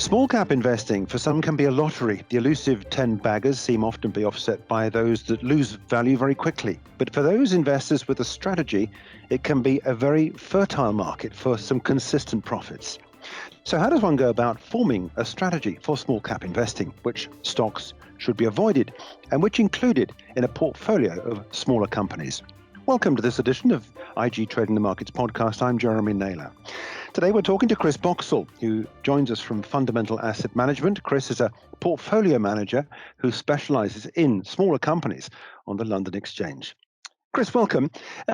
Small cap investing for some can be a lottery. The elusive 10 baggers seem often to be offset by those that lose value very quickly. But for those investors with a strategy, it can be a very fertile market for some consistent profits. So how does one go about forming a strategy for small cap investing? Which stocks should be avoided and which included in a portfolio of smaller companies? Welcome to this edition of IG Trading the Markets podcast. I'm Jeremy Naylor. Today we're talking to Chris Boxall, who joins us from Fundamental Asset Management. Chris is a portfolio manager who specializes in smaller companies on the London Exchange. Chris, welcome.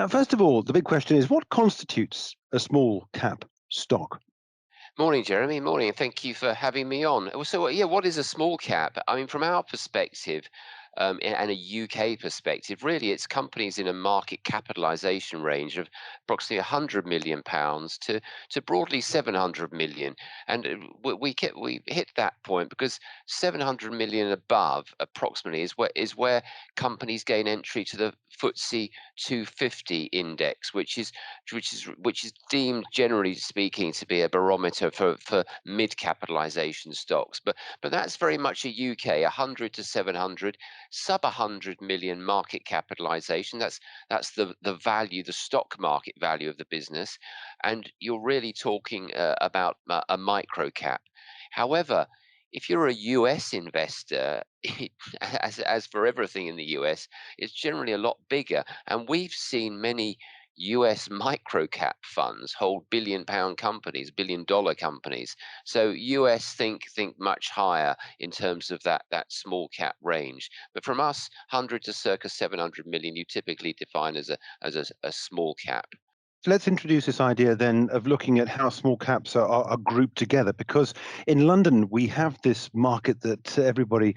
First of all, the big question is, what constitutes a small cap stock? Morning, Jeremy. Morning. Thank you for having me on. So, what is a small cap? I mean, from our perspective, and a UK perspective, really, it's companies in a market capitalisation range of approximately £100 million to broadly 700 million. And we hit that point because 700 million above, approximately, is where companies gain entry to the FTSE 250 index, which is deemed, generally speaking, to be a barometer for mid capitalisation stocks. But that's very much a UK 100 to 700, sub 100 million market capitalisation. That's the value, the stock market value of the business, and you're really talking about a micro cap. However, if you're a US investor, as for everything in the US, it's generally a lot bigger. And we've seen many US micro cap funds hold billion-pound companies, billion-dollar companies. So US think much higher in terms of that small cap range. But from us, 100 to circa 700 million, you typically define as a small cap. Let's introduce this idea then of looking at how small caps are grouped together, because in London we have this market that everybody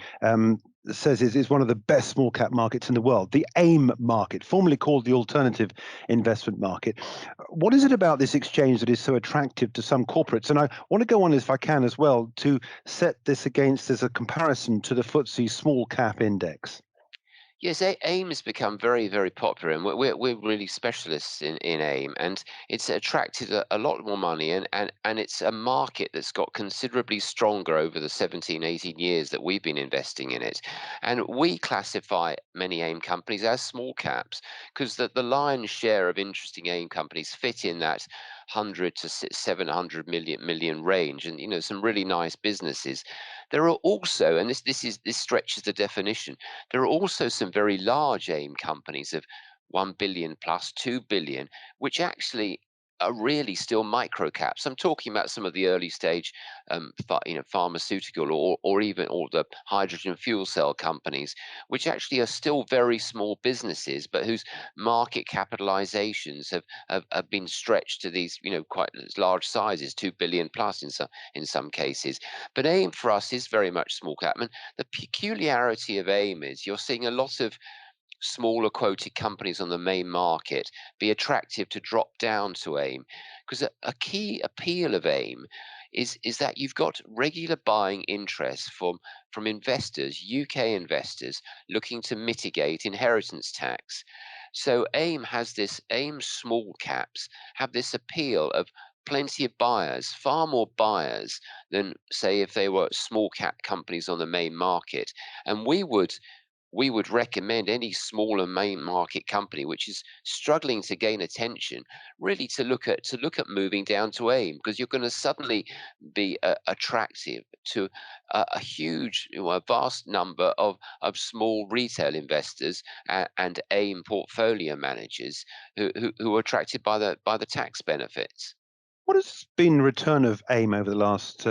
says is one of the best small cap markets in the world, the AIM market, formerly called the Alternative Investment Market. What is it about this exchange that is so attractive to some corporates? And I want to go on, if I can as well, to set this against as a comparison to the FTSE Small Cap Index. Yes, AIM has become very, very popular, and we're really specialists in AIM, and it's attracted a lot more money, and it's a market that's got considerably stronger over the 17, 18 years that we've been investing in it. And we classify many AIM companies as small caps because the lion's share of interesting AIM companies fit in that 100 to 700 million range, and some really nice businesses. There are also, and this stretches the definition, there are also some very large AIM companies of 1 billion plus 2 billion, which actually are really still micro caps. I'm talking about some of the early stage, pharmaceutical or even all the hydrogen fuel cell companies, which actually are still very small businesses, but whose market capitalizations have been stretched to these, quite large sizes, 2 billion plus in some cases. But AIM for us is very much small cap. And the peculiarity of AIM is you're seeing a lot of smaller quoted companies on the main market be attractive to drop down to AIM, because a key appeal of AIM is that you've got regular buying interest from investors, UK investors, looking to mitigate inheritance tax. So AIM small caps have this appeal of plenty of buyers, far more buyers than, say, if they were small cap companies on the main market. And we would recommend any smaller main market company which is struggling to gain attention, really to look at moving down to AIM, because you're going to suddenly be attractive to a huge, a vast number of small retail investors and AIM portfolio managers who are attracted by the tax benefits. What has been the return of AIM over the last,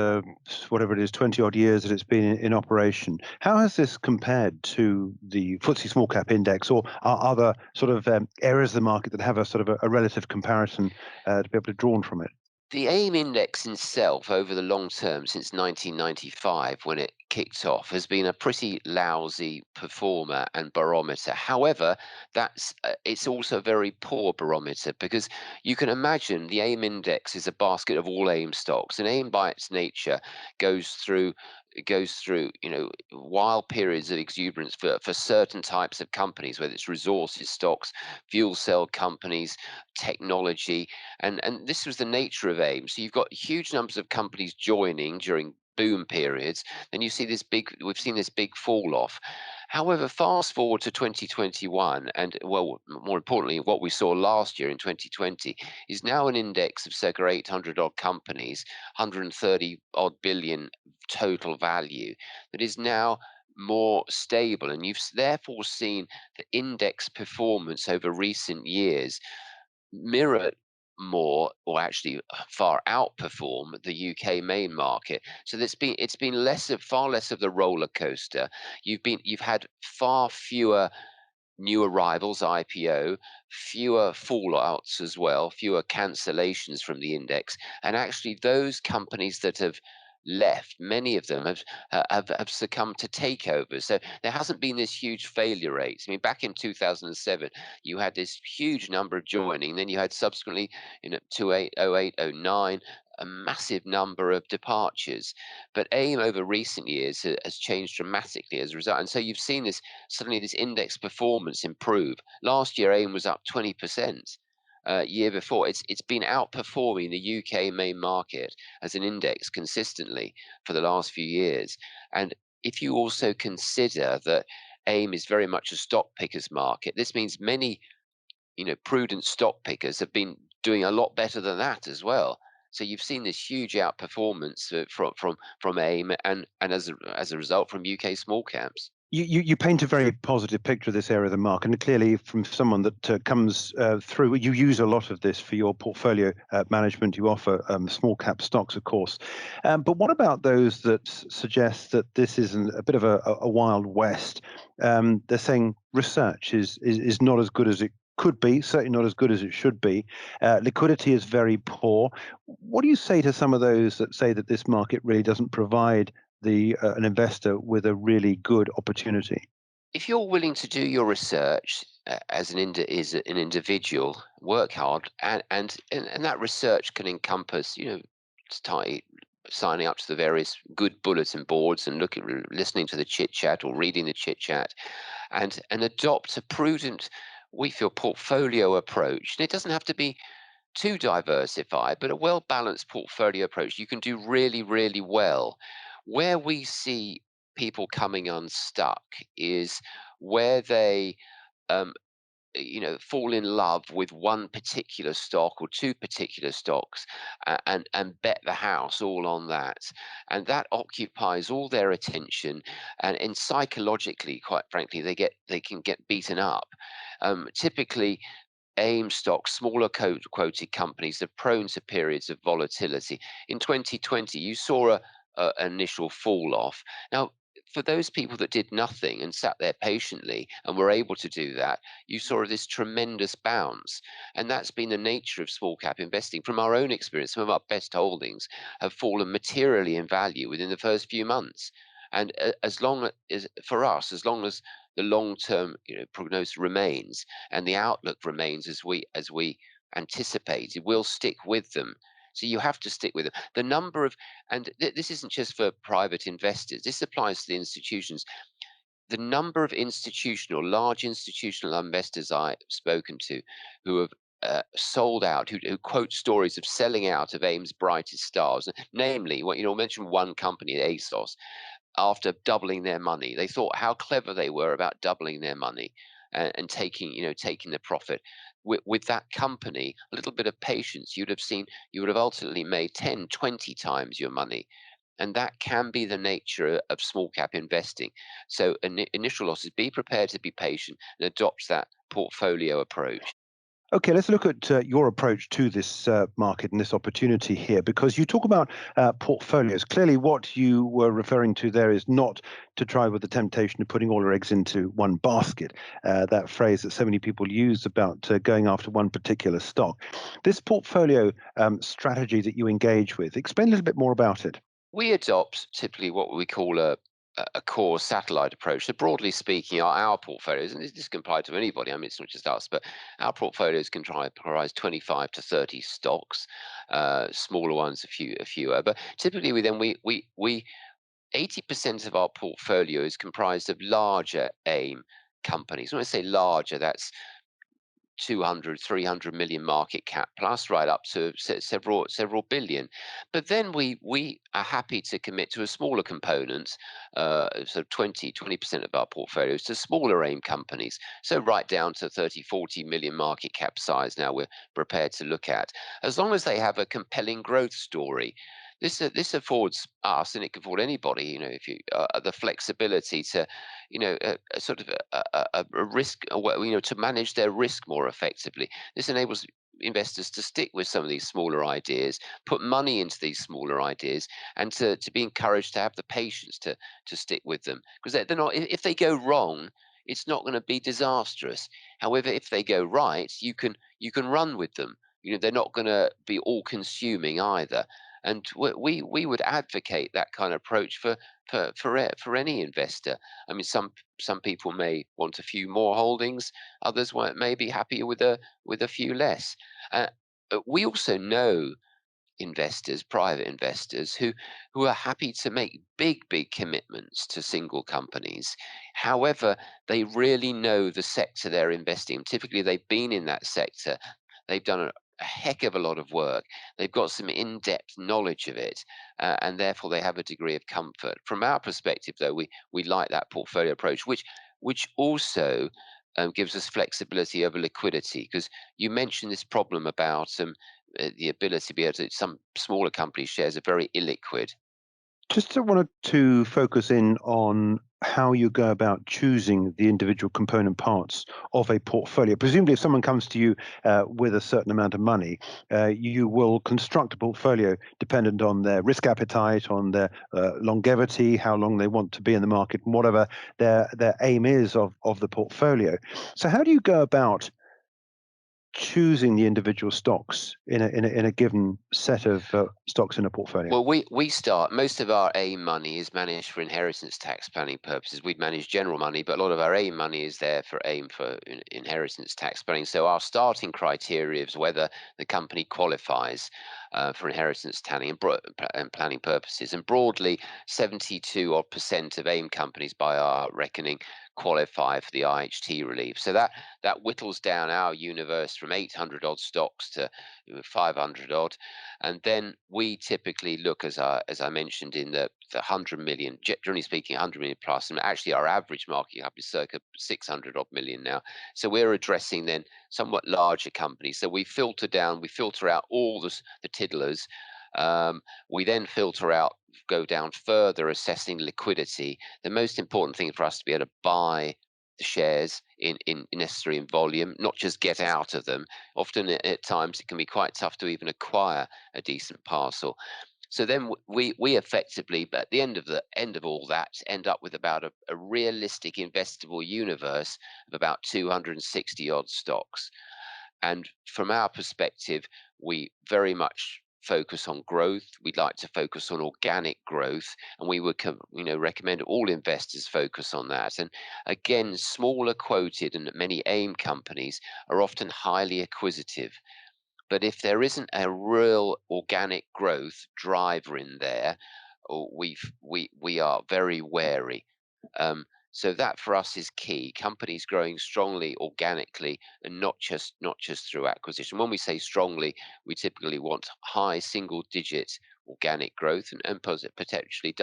whatever it is, 20 odd years that it's been in operation? How has this compared to the FTSE Small Cap Index, or are other sort of areas of the market that have a sort of a relative comparison to be able to draw from it? The AIM index itself, over the long term, since 1995, when it kicked off, has been a pretty lousy performer and barometer. However, it's also a very poor barometer, because you can imagine the AIM index is a basket of all AIM stocks, and AIM by its nature goes through wild periods of exuberance for certain types of companies, whether it's resources stocks, fuel cell companies, technology, and this was the nature of AIM. So you've got huge numbers of companies joining during boom periods, then we've seen this big fall off. However, fast forward to 2021, and well, more importantly, what we saw last year in 2020 is now an index of circa 800 odd companies, 130 odd billion total value, that is now more stable. And you've therefore seen the index performance over recent years mirror more, or actually far outperform, the UK main market. So it's been far less of the roller coaster. You've had far fewer new arrivals, IPO, fewer fallouts as well, fewer cancellations from the index, and actually those companies that have left, many of them have succumbed to takeovers. So there hasn't been this huge failure rate. I mean, back in 2007, you had this huge number of joining, then you had subsequently, 28, 08, 09, a massive number of departures. But AIM over recent years has changed dramatically as a result. And so you've seen this suddenly this index performance improve. Last year, AIM was up 20%. Year before, it's been outperforming the UK main market as an index consistently for the last few years. And if you also consider that AIM is very much a stock pickers market, this means many prudent stock pickers have been doing a lot better than that as well. So you've seen this huge outperformance from AIM and as a result from UK small caps. You paint a very positive picture of this area of the market, and clearly, from someone that comes through, you use a lot of this for your portfolio management. You offer small cap stocks, of course, but what about those that suggest that this isn't a bit of a wild west? They're saying research is not as good as it could be, certainly not as good as it should be. Liquidity is very poor. What do you say to some of those that say that this market really doesn't provide an investor with a really good opportunity? If you're willing to do your research as is an individual, work hard, and that research can encompass, start signing up to the various good bulletin boards and listening to the chit chat or reading the chit chat, and adopt a prudent, we feel, portfolio approach. And it doesn't have to be too diversified, but a well balanced portfolio approach, you can do really, really well. Where we see people coming unstuck is where they um, fall in love with one particular stock or two particular stocks, and bet the house all on that, and that occupies all their attention, and psychologically, quite frankly, they can get beaten up. Typically, AIM stocks, smaller quoted companies, are prone to periods of volatility. In 2020, you saw an initial fall off. Now, for those people that did nothing and sat there patiently and were able to do that, you saw this tremendous bounce. And that's been the nature of small cap investing. From our own experience, some of our best holdings have fallen materially in value within the first few months. And as long as for us, as long as the long-term prognosis remains and the outlook remains as we anticipate, it will stick with them. So you have to stick with them. The number of and this isn't just for private investors. This applies to the institutions. The number of large institutional investors I've spoken to who have sold out, who quote stories of selling out of AIM's brightest stars, namely, mention one company, ASOS, after doubling their money. They thought how clever they were about doubling their money and taking the profit. With that company, a little bit of patience, you would have ultimately made 10, 20 times your money. And that can be the nature of small cap investing. So initial losses, be prepared to be patient and adopt that portfolio approach. Okay, let's look at your approach to this market and this opportunity here, because you talk about portfolios. Clearly, what you were referring to there is not to try with the temptation of putting all your eggs into one basket, that phrase that so many people use about going after one particular stock. This portfolio strategy that you engage with, explain a little bit more about it. We adopt typically what we call a core satellite approach. So broadly speaking, our portfolios, and this can apply to anybody. I mean, it's not just us, but our portfolios can try comprise 25 to 30 stocks, smaller ones, a fewer. But typically, we 80% of our portfolio is comprised of larger AIM companies. When I say larger, that's 200, 300 million market cap plus, right up to several billion. But then we are happy to commit to a smaller component, so 20% of our portfolios to smaller AIM companies. So right down to 30, 40 million market cap size now we're prepared to look at, as long as they have a compelling growth story. This affords us, and it can afford anybody, if you the flexibility to, a sort of a risk, to manage their risk more effectively. This enables investors to stick with some of these smaller ideas, put money into these smaller ideas, and to be encouraged to have the patience to stick with them, because they're not. If they go wrong, it's not going to be disastrous. However, if they go right, you can run with them. They're not going to be all consuming either. And we would advocate that kind of approach for any investor. I mean, some people may want a few more holdings, others may be happier with a few less. We also know investors, private investors, who are happy to make big commitments to single companies. However, they really know the sector they're investing in. Typically, they've been in that sector. They've done a heck of a lot of work. They've got some in-depth knowledge of it, and therefore they have a degree of comfort. From our perspective, though, we like that portfolio approach, which also gives us flexibility over liquidity. Because you mentioned this problem about the ability to be able to, some smaller company shares are very illiquid. Just wanted to focus in on how you go about choosing the individual component parts of a portfolio. Presumably, if someone comes to you with a certain amount of money, you will construct a portfolio dependent on their risk appetite, on their longevity, how long they want to be in the market, and whatever their aim is of the portfolio. So, how do you go about choosing the individual stocks in a given set of stocks in a portfolio? Well, we start, most of our AIM money is managed for inheritance tax planning purposes. We'd manage general money, but a lot of our AIM money is there for AIM for inheritance tax planning. So our starting criteria is whether the company qualifies for inheritance planning and planning purposes. And broadly, 72 odd percent of AIM companies, by our reckoning, qualify for the IHT relief. So that whittles down our universe from 800 odd stocks to 500 odd. And then we typically look, as I mentioned, in the 100 million, generally speaking, 100 million plus. And actually, our average market cap is circa 600 odd million now. So we're addressing then somewhat larger companies. So we filter out all the tiddlers. We then go down further, assessing liquidity. The most important thing for us to be able to buy the shares in necessary in volume, not just get out of them. Often at times it can be quite tough to even acquire a decent parcel. So then we effectively, but at the end of all that, end up with about a realistic investable universe of about 260 odd stocks. And from our perspective, we very much focus on growth. We'd like to focus on organic growth, and we would recommend all investors focus on that. And again, smaller quoted and many AIM companies are often highly acquisitive. But if there isn't a real organic growth driver in there, we are very wary. So that for us is key. Companies growing strongly organically, and not just through acquisition. When we say strongly, we typically want high single digit organic growth, and potentially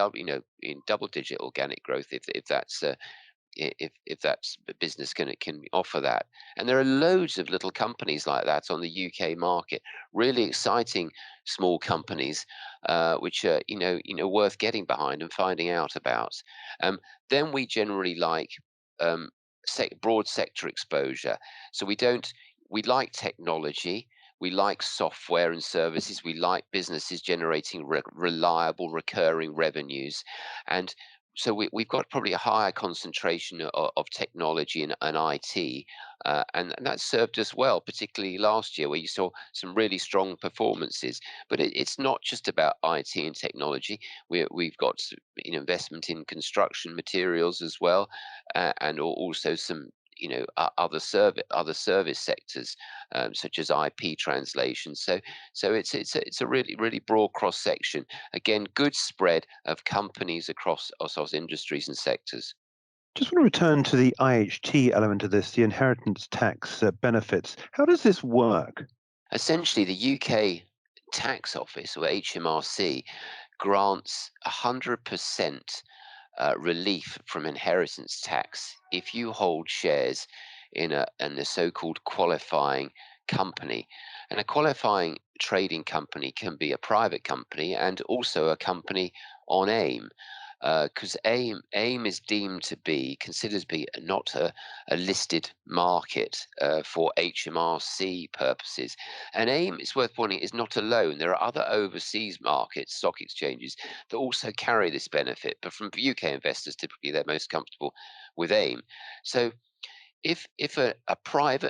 in double digit organic growth if that's if that's the business can offer that. And there are loads of little companies like that on the UK market, really exciting small companies, which are worth getting behind and finding out about. Then we generally like um, broad sector exposure. So we like technology. We like software and services. We like businesses generating reliable, recurring revenues. And so we've got probably a higher concentration of technology and IT, and that served us well, particularly last year where you saw some really strong performances. But it's not just about IT and technology. We've got investment in construction materials as well, and also some other service sectors, such as IP translation. So it's a really broad cross section. Again, good spread of companies across industries and sectors. Just want to return to the IHT element of this, the inheritance tax benefits. How does this work? Essentially, the UK Tax Office, or HMRC, grants 100% relief from inheritance tax if you hold shares in a so-called qualifying company. And a qualifying trading company can be a private company and also a company on AIM. Because AIM is deemed to be considered to be not a listed market for HMRC purposes, and AIM, it's worth pointing, is not alone. There are other overseas markets, stock exchanges, that also carry this benefit. But from UK investors, typically they're most comfortable with AIM. So if a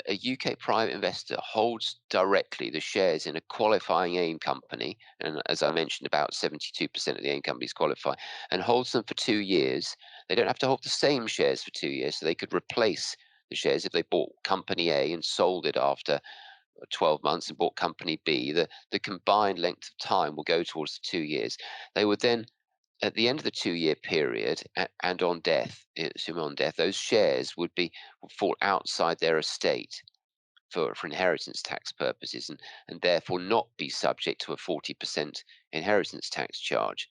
UK private investor holds directly the shares in a qualifying AIM company, and as I mentioned, about 72% of the AIM companies qualify, and holds them for 2 years, they don't have to hold the same shares for 2 years, so they could replace the shares if they bought company A and sold it after 12 months and bought company B. The combined length of time will go towards the 2 years. They would then, at the end of the 2 year period, and on death, assume on death, those shares would fall outside their estate for inheritance tax purposes, and therefore not be subject to a 40% inheritance tax charge.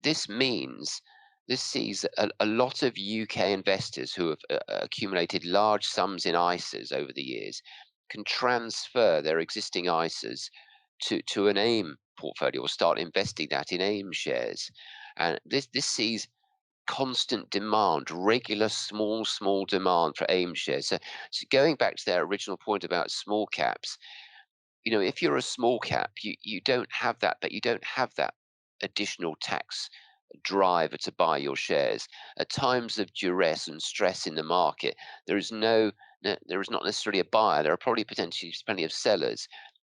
This means this sees a lot of UK investors who have accumulated large sums in ISAs over the years can transfer their existing ISAs to an AIM portfolio or start investing that in AIM shares. And this sees constant demand, regular small demand for AIM shares. So going back to their original point about small caps, if you're a small cap, you don't have that, but you don't have that additional tax driver to buy your shares. At times of duress and stress in the market, there is there is not necessarily a buyer. There are probably potentially plenty of sellers.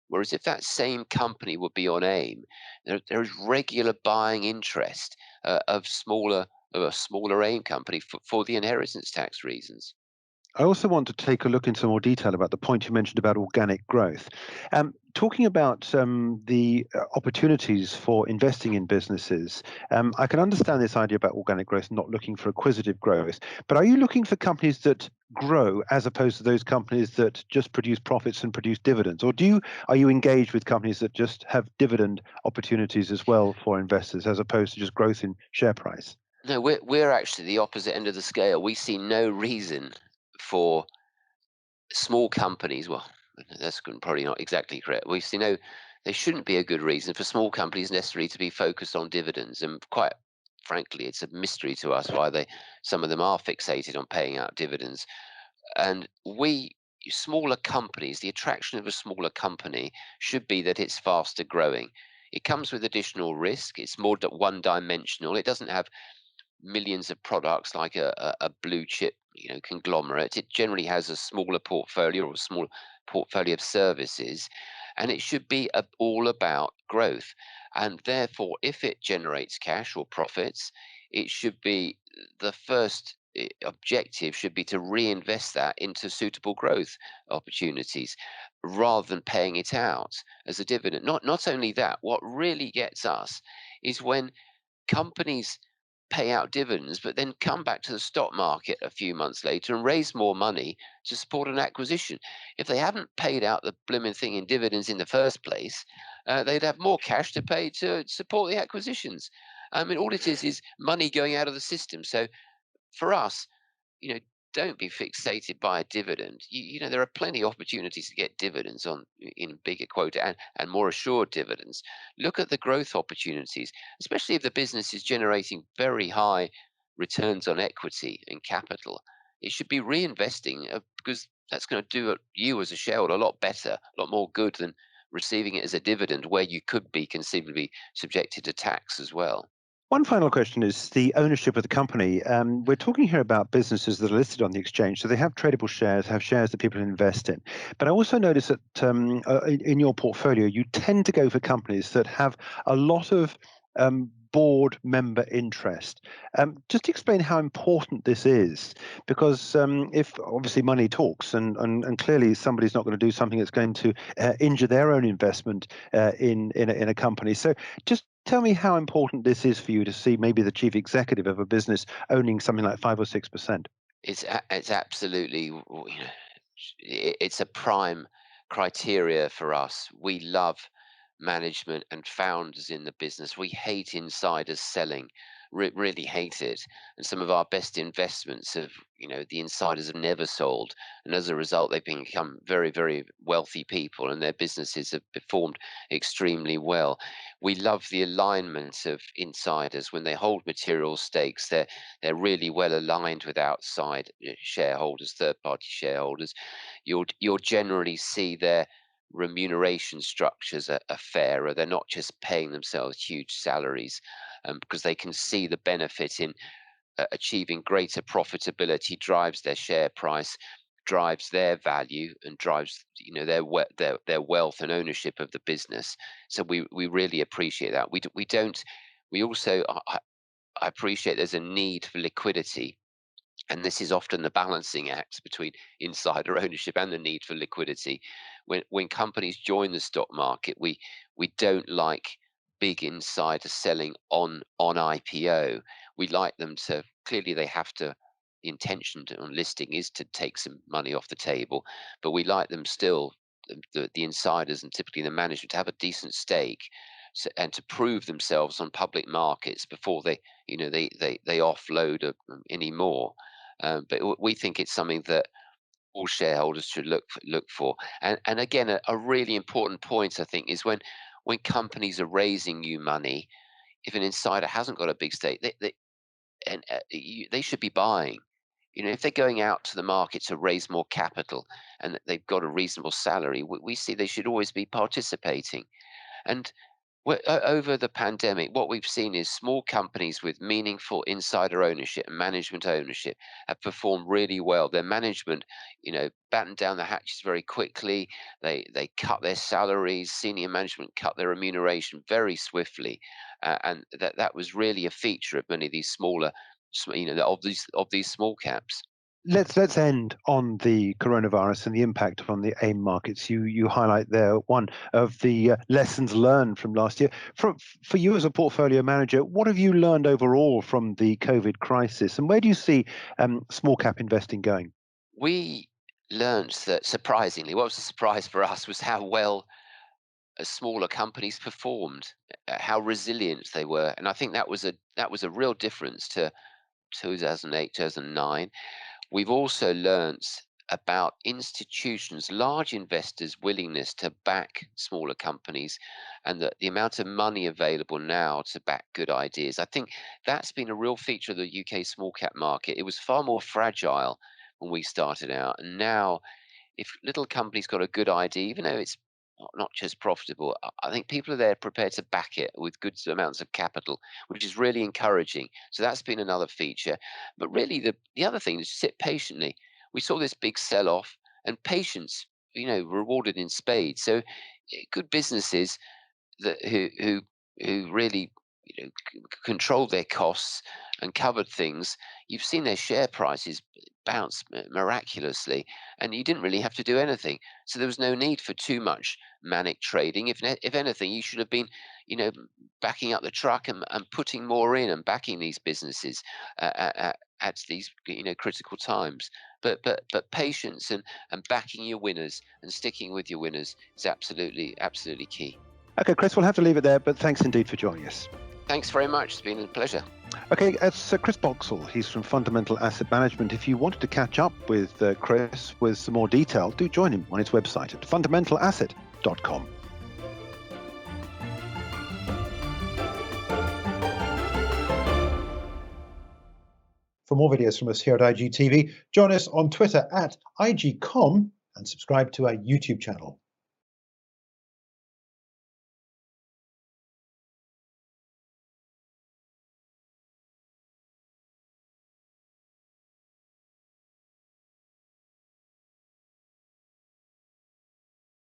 Whereas if that same company would be on AIM, there is regular buying interest of a smaller AIM company for the inheritance tax reasons. I also want to take a look into more detail about the point you mentioned about organic growth. Talking about the opportunities for investing in businesses, I can understand this idea about organic growth, not looking for acquisitive growth. But are you looking for companies that grow as opposed to those companies that just produce profits and produce dividends? Or are you engaged with companies that just have dividend opportunities as well for investors as opposed to just growth in share price? No, we're actually the opposite end of the scale. We see no reason for small companies. Well, that's probably not exactly correct. We see no, there shouldn't be a good reason for small companies necessarily to be focused on dividends. And quite frankly, it's a mystery to us why some of them are fixated on paying out dividends. And smaller companies, the attraction of a smaller company should be that it's faster growing. It comes with additional risk. It's more one dimensional. It doesn't have millions of products like a blue chip conglomerate. It generally has a smaller portfolio or a small portfolio of services, and it should be all about growth. And therefore, if it generates cash or profits, it should be the first objective should be to reinvest that into suitable growth opportunities rather than paying it out as a dividend. Not only that, what really gets us is when companies pay out dividends, but then come back to the stock market a few months later and raise more money to support an acquisition. If they haven't paid out the blooming thing in dividends in the first place, they'd have more cash to pay to support the acquisitions. I mean, all it is money going out of the system. So for us, you know, don't be fixated by a dividend. There are plenty of opportunities to get dividends in bigger quota and more assured dividends. Look at the growth opportunities, especially if the business is generating very high returns on equity and capital. It should be reinvesting because that's going to do you as a shareholder a lot better, a lot more good than receiving it as a dividend where you could be conceivably subjected to tax as well. One final question is the ownership of the company. We're talking here about businesses that are listed on the exchange, so they have tradable shares, have shares that people invest in. But I also notice that in your portfolio, you tend to go for companies that have a lot of board member interest. Just explain how important this is, because if obviously money talks, and clearly somebody's not going to do something that's going to injure their own investment in a company. So just Tell me how important this is for you to see maybe the chief executive of a business owning something like 5 or 6%. It's absolutely it's a prime criteria for us. We love management and founders in the business. We hate insiders selling, really hate it. And some of our best investments have, the insiders have never sold, and as a result, they've become very, very wealthy people, and their businesses have performed extremely well. We love the alignment of insiders when they hold material stakes. They're really well aligned with outside shareholders, third party shareholders. You'll generally see their remuneration structures are fairer. They're not just paying themselves huge salaries, because they can see the benefit in achieving greater profitability drives their share price, drives their value, and drives their wealth and ownership of the business. So we really appreciate that. We don't. We also I appreciate there's a need for liquidity, and this is often the balancing act between insider ownership and the need for liquidity. When companies join the stock market, we don't like big insider selling on IPO. We like them to, clearly they have to, the intention on listing is to take some money off the table, but we like them still, the insiders and typically the management, to have a decent stake, and to prove themselves on public markets before they offload any more. But we think it's something that all shareholders should look for. And again, a really important point, I think, is when companies are raising new money, if an insider hasn't got a big stake, they should be buying. If they're going out to the market to raise more capital and that they've got a reasonable salary, we see they should always be participating. And over the pandemic, what we've seen is small companies with meaningful insider ownership and management ownership have performed really well. Their management, battened down the hatches very quickly. They cut their salaries. Senior management cut their remuneration very swiftly, and that was really a feature of many of these of these small caps. Let's end on the coronavirus and the impact on the AIM markets. You highlight there one of the lessons learned from last year. For you as a portfolio manager, what have you learned overall from the COVID crisis, and where do you see small cap investing going? We learned that, surprisingly, what was a surprise for us was how well smaller companies performed, how resilient they were, and I think that was a real difference to 2008, 2009. We've also learnt about institutions, large investors' willingness to back smaller companies, and the amount of money available now to back good ideas. I think that's been a real feature of the UK small cap market. It was far more fragile when we started out, and now if little companies got a good idea, even though it's not just profitable, I think people are there prepared to back it with good amounts of capital, which is really encouraging. So that's been another feature. But really, the other thing is sit patiently. We saw this big sell off, and patience, rewarded in spades. So good businesses who really controlled their costs and covered things, you've seen their share prices bounce miraculously, and you didn't really have to do anything. So there was no need for too much manic trading. If anything, you should have been, you know, backing up the truck and putting more in and backing these businesses at these critical times. But patience and backing your winners and sticking with your winners is absolutely key. Okay, Chris, we'll have to leave it there, but thanks indeed for joining us. Thanks very much. It's been a pleasure. Okay, it's Chris Boxall. He's from Fundamental Asset Management. If you wanted to catch up with Chris with some more detail, do join him on his website at fundamentalasset.com. For more videos from us here at IGTV, join us on Twitter at IGCom and subscribe to our YouTube channel.